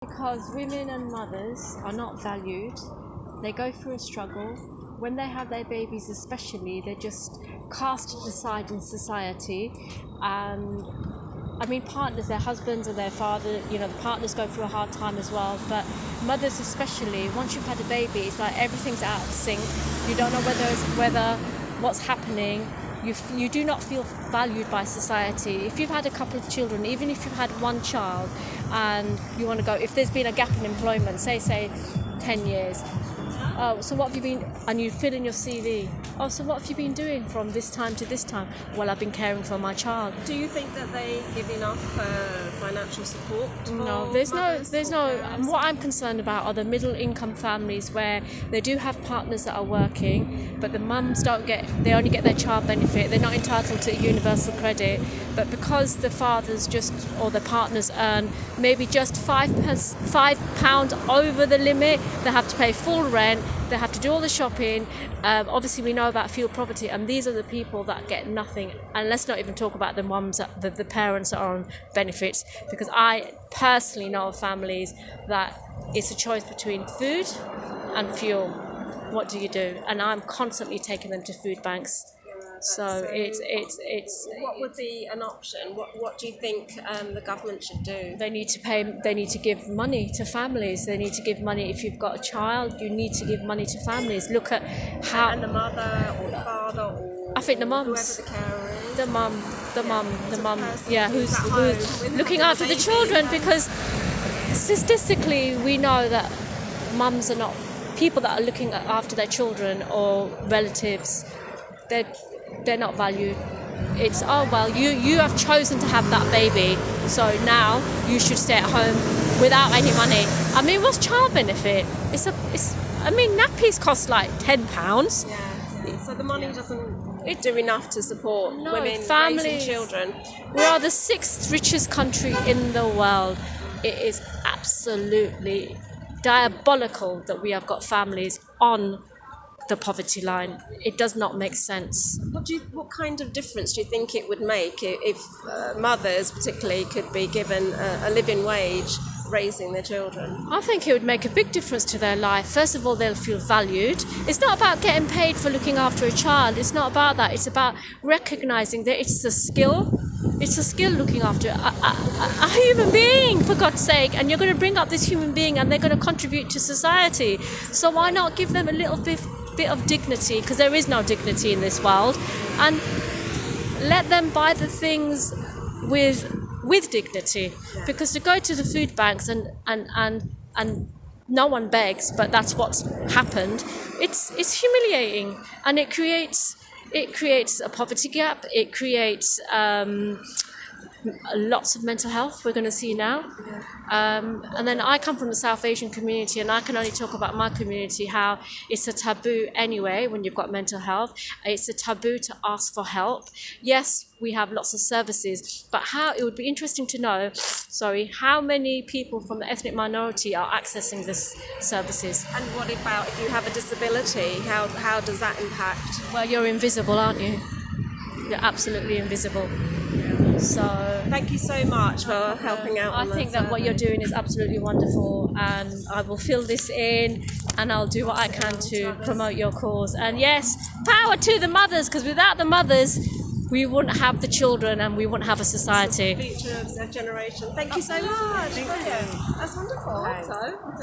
Because women and mothers are not valued. They go through a struggle. When they have their babies especially, they're just cast aside in society. And I mean, partners, their husbands and their father, the partners go through a hard time as well. But mothers especially, once you've had a baby, it's like everything's out of sync. You don't know whether what's happening. You do not feel valued by society. If you've had a couple of children, even if you've had one child, and you want to go, if there's been a gap in employment, say 10 years, oh, so what have you been, and you fill in your CV, oh, so what have you been doing from this time to this time? Well, I've been caring for my child. Do you think that they give enough financial support? No, there's no. What I'm concerned about are the middle income families where they do have partners that are working, but the mums they only get their child benefit. They're not entitled to universal credit, but because the fathers or the partners earn maybe just £5 over the limit, they have to pay full rent. They have to do all the shopping. Obviously, we know about fuel poverty, and these are the people that get nothing. And let's not even talk about the mums, the parents that are on benefits, because I personally know of families that it's a choice between food and fuel. What do you do? And I'm constantly taking them to food banks. So it's. What would be an option? What do you think the government should do? They need to give money to families. They need to give money. If you've got a child, you need to give money to families. Look at how. And the mother or the father or. I think the mums. Whoever the carer is. The mum. Yeah, who's looking after the children, because statistically we know that mums are not people that are looking after their children or relatives. They're not valued. It's, oh well, you have chosen to have that baby, so now you should stay at home without any money. I mean, what's child benefit? Nappies cost like £10. Yeah. So the money doesn't do enough to support women raising children. We are the 6th richest country in the world. It is absolutely diabolical that we have got families on the poverty line. It does not make sense. What kind of difference do you think it would make if mothers particularly could be given a living wage raising their children? I think it would make a big difference to their life. First of all, they'll feel valued. It's not about getting paid for looking after a child. It's not about that. It's about recognising that it's a skill. It's a skill looking after a human being, for God's sake. And you're going to bring up this human being and they're going to contribute to society. So why not give them a little bit of dignity, because there is no dignity in this world, and let them buy the things with dignity. Because to go to the food banks and no one begs, but that's what's happened, it's humiliating, and it creates a poverty gap. It creates lots of mental health we're going to see now. And then I come from the South Asian community, and I can only talk about my community, how it's a taboo anyway when you've got mental health. It's a taboo to ask for help. Yes, we have lots of services, but it would be interesting to know, how many people from the ethnic minority are accessing these services. And what about if you have a disability? How does that impact? Well, you're invisible, aren't you? You're absolutely invisible. So thank you so much for helping out. I think that what you're doing is absolutely wonderful, and I will fill this in and I'll do what I can to promote your cause. And yes, power to the mothers, because without the mothers we wouldn't have the children and we wouldn't have a society. It's the future of their generation. Thank you so much. Thank you. That's wonderful.